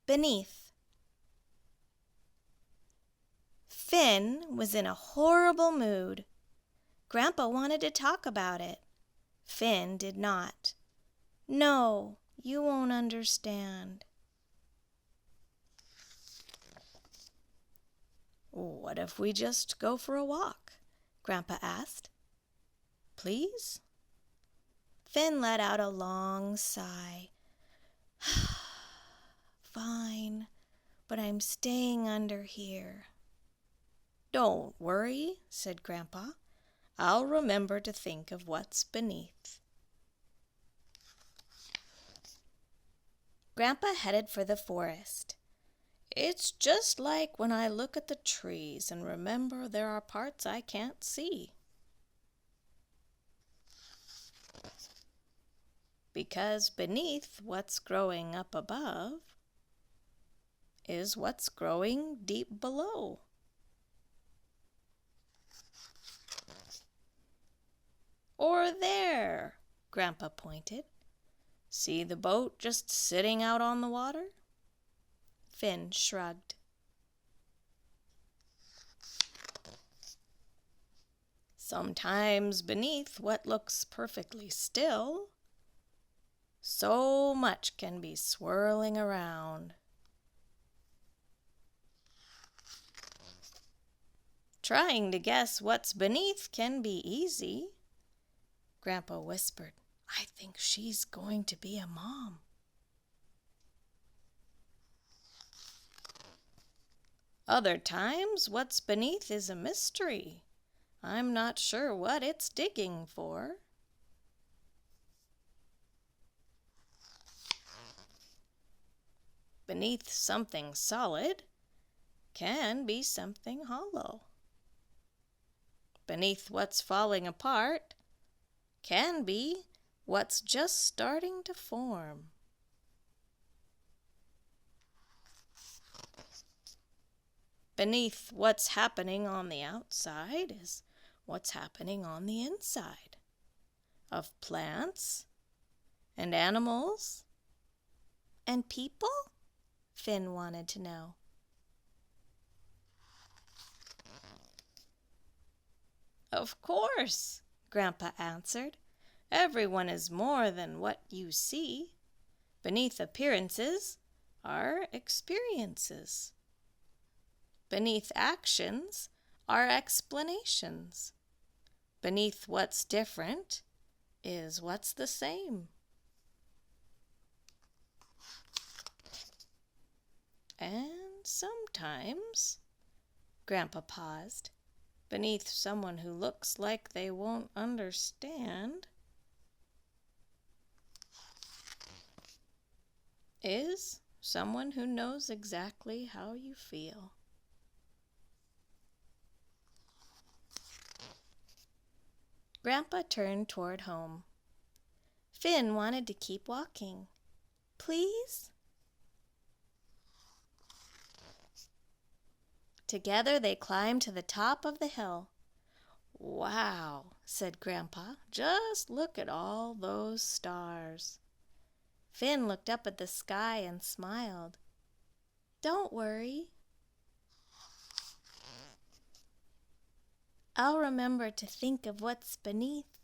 beneath. Finn was in a horrible mood. Grandpa wanted to talk about it. Finn did not. No, you won't understand. What if we just go for a walk? Grandpa asked. Please? Finn let out a long sigh. Fine, but I'm staying under here. Don't worry, said Grandpa. I'll remember to think of what's beneath. Grandpa headed for the forest. It's just like when I look at the trees and remember there are parts I can't see. Because beneath what's growing up above is what's growing deep below. Or there, Grandpa pointed. See the boat just sitting out on the water? Finn shrugged. Sometimes beneath what looks perfectly still, so much can be swirling around. Trying to guess what's beneath can be easy. Grandpa whispered, I think she's going to be a mom. Other times, what's beneath is a mystery. I'm not sure what it's digging for. Beneath something solid can be something hollow. Beneath what's falling apart can be what's just starting to form. Beneath what's happening on the outside is what's happening on the inside of plants and animals and people? Finn wanted to know. Of course, Grandpa answered. Everyone is more than what you see. Beneath appearances are experiences. Beneath actions are explanations. Beneath what's different is what's the same. And sometimes, Grandpa paused, beneath someone who looks like they won't understand is someone who knows exactly how you feel. Grandpa turned toward home. Finn wanted to keep walking. Please? Together they climbed to the top of the hill. Wow, said Grandpa, just look at all those stars. Finn looked up at the sky and smiled. Don't worry. I'll remember to think of what's beneath.